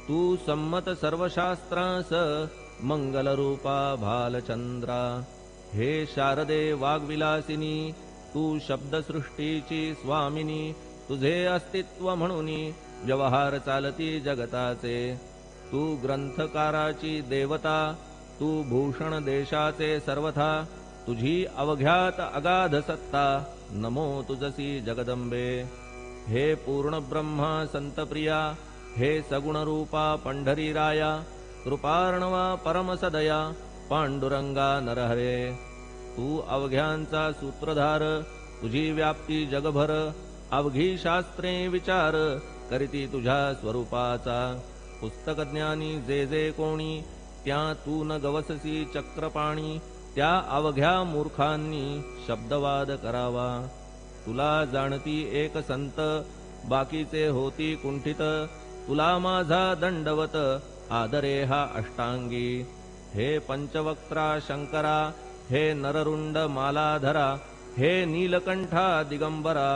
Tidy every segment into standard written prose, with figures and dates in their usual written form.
तू संमत सर्वशास्त्रांस मंगलरूपा भालचंद्रा। हे शारदे वाग्विलासिनी तू शब्दसृष्टीची स्वामिनी। तुझे अस्तित्व म्हणून व्यवहार चालती जगताचे। तू ग्रंथकाराची देवता तू भूषण देशाचे सर्वथा। तुझी अवघ्यात अगाध सत्ता नमो तुझसी जगदंबे। हे पूर्ण ब्रह्मा संतप्रिया हे सगुण रूपा पंढरी राया। कृपार्णवा परमसदया पांडुरंगा नरहरे। तू अवघ्यांचा सूत्रधार तुझी व्याप्ती जगभर। अवघी शास्त्रे विचार करीती तुझ्या स्वरूपाचा। पुस्तकज्ञानी जे जे कोणी त्या तू न गवससी चक्रपाणी। त्या अवघ्या मूर्खांनी शब्दवाद करावा। तुला जाणती एक संत बाकीचे होती कुंठित। तुला माझा दंडवत आदरे हा अष्टांगी। हे पंचवक्त्रा शंकरा हे नररुंड मालाधरा। हे नीलकंठा दिगंबरा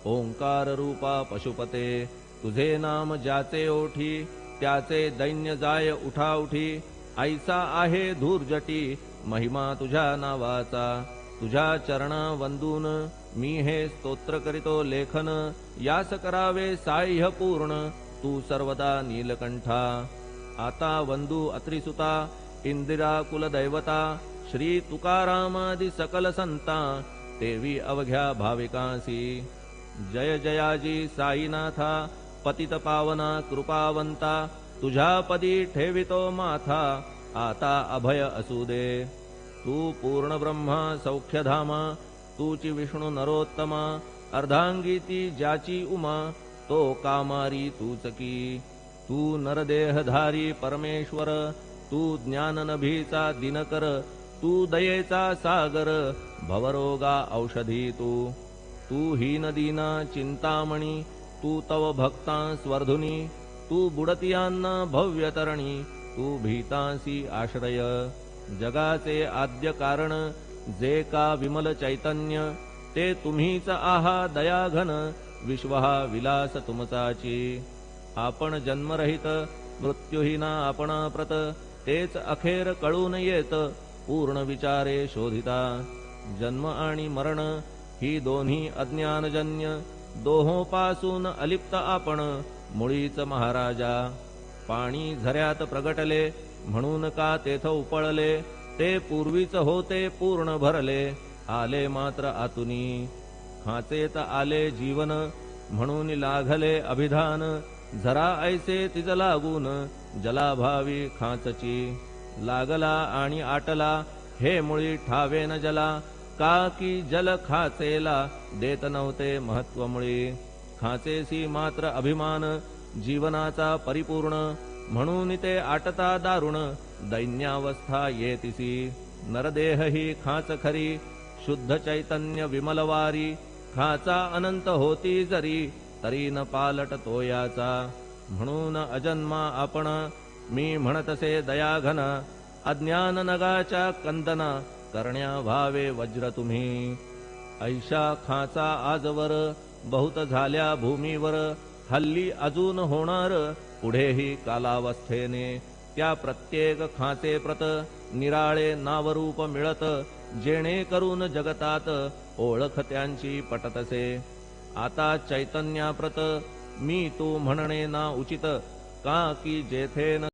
ओंकार रूपा पशुपते। तुझे नाम ज्याचे ओठी त्याचे दैन्य जाय उठाउठी। ऐसा आहे धूर्जटी महिमा तुझ्या नावाचा। तुझ्या चरणा वंदून मी हे स्तोत्र करीतो लेखन। यास करावे साह्य पूर्ण तू सर्वदा नीलकंठा। आता वंदू अत्रिसुता इंदिरा कुलदैवता। श्री तुकारामादि सकल संता तेवी अवघ्या भाविकांसी। जय जयाजी साईनाथा पतित पावना कृपावंता। तुझ्या पदी ठेवितो माथा आता अभय असू दे। तू पूर्ण ब्रह्मा सौख्यधामा तूची विष्णू नरोत्तमा। अर्धांगीती ज्याची उमा तो कामारी तूच की। तू नरदेहधारी परमेश्वर तू ज्ञाननभीचा दिनकर। तू दयेचा सागर भवरोगा औषधी तू। तू हीनदीना चिंतामणी तू तव भक्तां स्वर्धुनी। तू बुडतियांना भव्यतरणी तू भीतांसी आश्रय। जगाचे आद्य कारण जे का विमल चैतन्य ते तुम्हीच आहा दयाघन। विश्व हा विलास तुमचाची। आपण जन्मरहित मृत्यूहीना आपणा प्रत। तेच अखेर कळून येत पूर्ण विचारे शोधिता। जन्म आणि मरण ही दोन्ही अज्ञानजन्य। दोहोपासून अलिप्त आपण मुळीच महाराजा। पाणी झऱ्यात प्रगटले म्हणून का तेथ उपळले। ते पूर्वीच होते पूर्ण भरले आले मात्र आतुनी। खाचेत आले जीवन म्हणून लागले अभिधान। झरा ऐसे तिज लागून जलाभावी खाचची। लागला आणि आटला हे मुळी ठावे न जला। का की जल खाचेला देत नव्हते महत्व मुळी। खाचेसी मात्र अभिमान जीवनाचा परिपूर्ण। म्हणून ते आटता दारुण दैन्यावस्था येतिसी। नरदेह ही खाच खरी शुद्ध चैतन्य विमलवारी। खाचा अनंत होती जरी तरी न पालट तो याचा। म्हणून अजन्मा आपण मी म्हणतसे दयाघन। अज्ञान नगाच्या कंदना करण्या व्हावे वज्र तुम्ही। ऐशा खाचा आजवर बहुत झाल्या भूमीवर। हल्ली अजून होणार पुढेही कालावस्थेने। त्या प्रत्येक खाचे प्रत निराळे नावरूप मिळत। जेणे करून जगतात ओळख त्यांची पटतसे। आता चैतन्याप्रत मी तू म्हणणे ना उचित। का की जेथे न